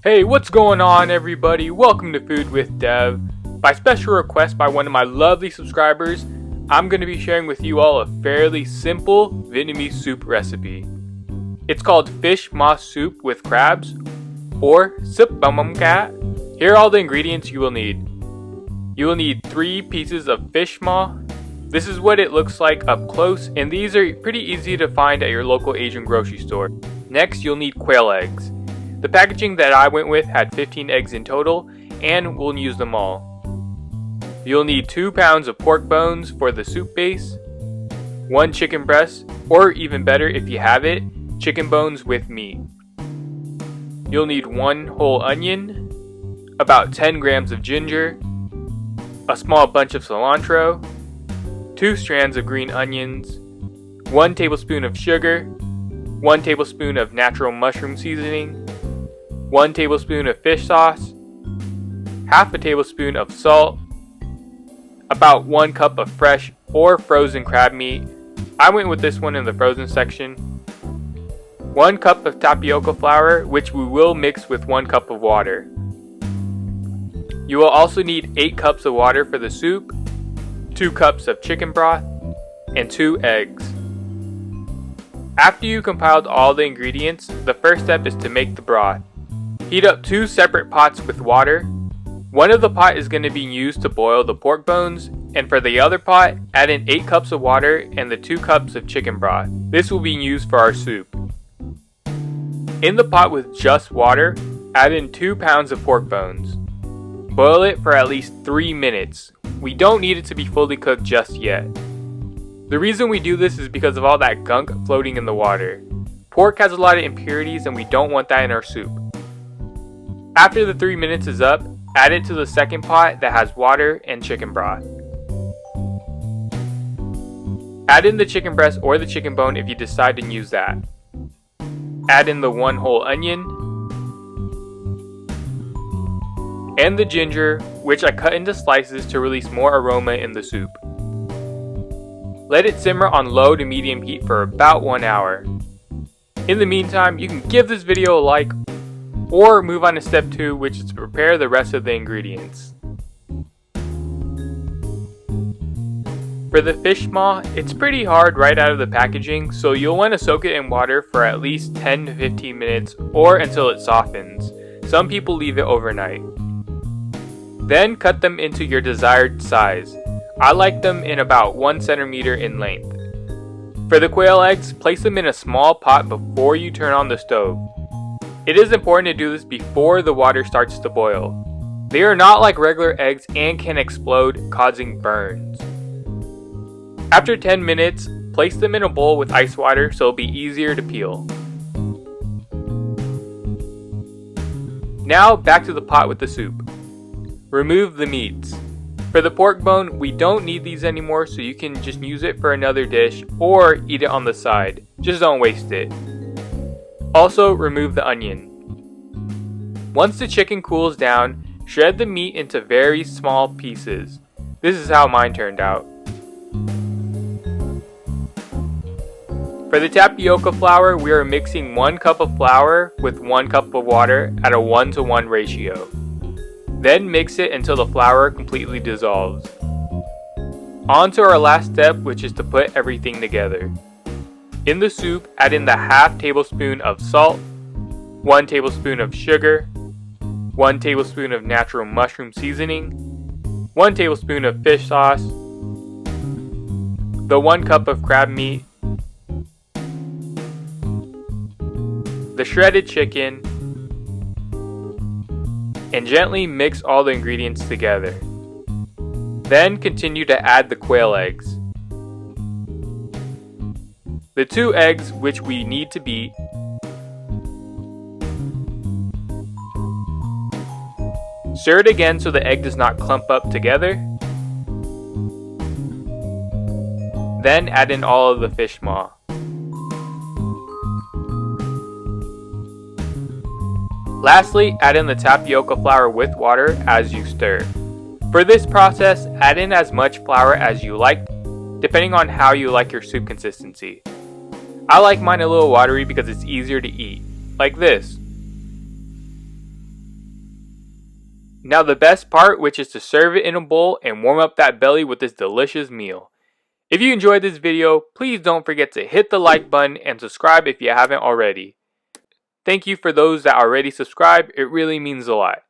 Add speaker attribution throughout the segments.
Speaker 1: Hey, what's going on everybody? Welcome to Food with Dev. By special request by one of my lovely subscribers, I'm going to be sharing with you all a fairly simple Vietnamese soup recipe. It's called fish maw soup with crabs, or soup bong cá. Here are all the ingredients you will need. You will need 3 pieces of fish maw. This is what it looks like up close, and these are pretty easy to find at your local Asian grocery store. Next, you'll need quail eggs. The packaging that I went with had 15 eggs in total, and we'll use them all. You'll need 2 pounds of pork bones for the soup base, 1 chicken breast, or even better if you have it, chicken bones with meat. You'll need 1 whole onion, about 10 grams of ginger, a small bunch of cilantro, 2 strands of green onions, 1 tablespoon of sugar, 1 tablespoon of natural mushroom seasoning, 1 tablespoon of fish sauce, half a tablespoon of salt, about 1 cup of fresh or frozen crab meat. I went with this one in the frozen section. 1 cup of tapioca flour, which we will mix with 1 cup of water. You will also need 8 cups of water for the soup, 2 cups of chicken broth, and 2 eggs. After you compiled all the ingredients, the first step is to make the broth. Heat up 2 separate pots with water. One of the pot is going to be used to boil the pork bones, and for the other pot, add in 8 cups of water and the 2 cups of chicken broth. This will be used for our soup. In the pot with just water, add in 2 pounds of pork bones. Boil it for at least 3 minutes. We don't need it to be fully cooked just yet. The reason we do this is because of all that gunk floating in the water. Pork has a lot of impurities and we don't want that in our soup. After the 3 minutes is up, add it to the second pot that has water and chicken broth. Add in the chicken breast or the chicken bone if you decide to use that. Add in the 1 whole onion and the ginger, which I cut into slices to release more aroma in the soup. Let it simmer on low to medium heat for about 1 hour. In the meantime, you can give this video a like or move on to step 2, which is to prepare the rest of the ingredients. For the fish maw, it's pretty hard right out of the packaging, so you'll want to soak it in water for at least 10 to 15 minutes or until it softens. Some people leave it overnight. Then cut them into your desired size. I like them in about 1 centimeter in length. For the quail eggs, place them in a small pot before you turn on the stove. It is important to do this before the water starts to boil. They are not like regular eggs and can explode, causing burns. After 10 minutes, place them in a bowl with ice water so it'll be easier to peel. Now back to the pot with the soup. Remove the meats. For the pork bone, we don't need these anymore, so you can just use it for another dish or eat it on the side. Just don't waste it. Also, remove the onion. Once the chicken cools down, shred the meat into very small pieces. This is how mine turned out. For the tapioca flour, we are mixing 1 cup of flour with 1 cup of water at a 1-to-1 ratio. Then mix it until the flour completely dissolves. On to our last step, which is to put everything together. In the soup, add in the half tablespoon of salt, 1 tablespoon of sugar, 1 tablespoon of natural mushroom seasoning, 1 tablespoon of fish sauce, the 1 cup of crab meat, the shredded chicken, and gently mix all the ingredients together. Then continue to add the quail eggs. The 2 eggs, which we need to beat. Stir it again so the egg does not clump up together. Then add in all of the fish maw. Lastly, add in the tapioca flour with water as you stir. For this process, add in as much flour as you like, depending on how you like your soup consistency. I like mine a little watery because it's easier to eat, like this. Now the best part, which is to serve it in a bowl and warm up that belly with this delicious meal. If you enjoyed this video, please don't forget to hit the like button and subscribe if you haven't already. Thank you for those that already subscribed, it really means a lot.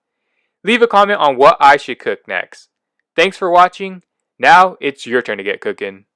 Speaker 1: Leave a comment on what I should cook next. Thanks for watching. Now it's your turn to get cooking.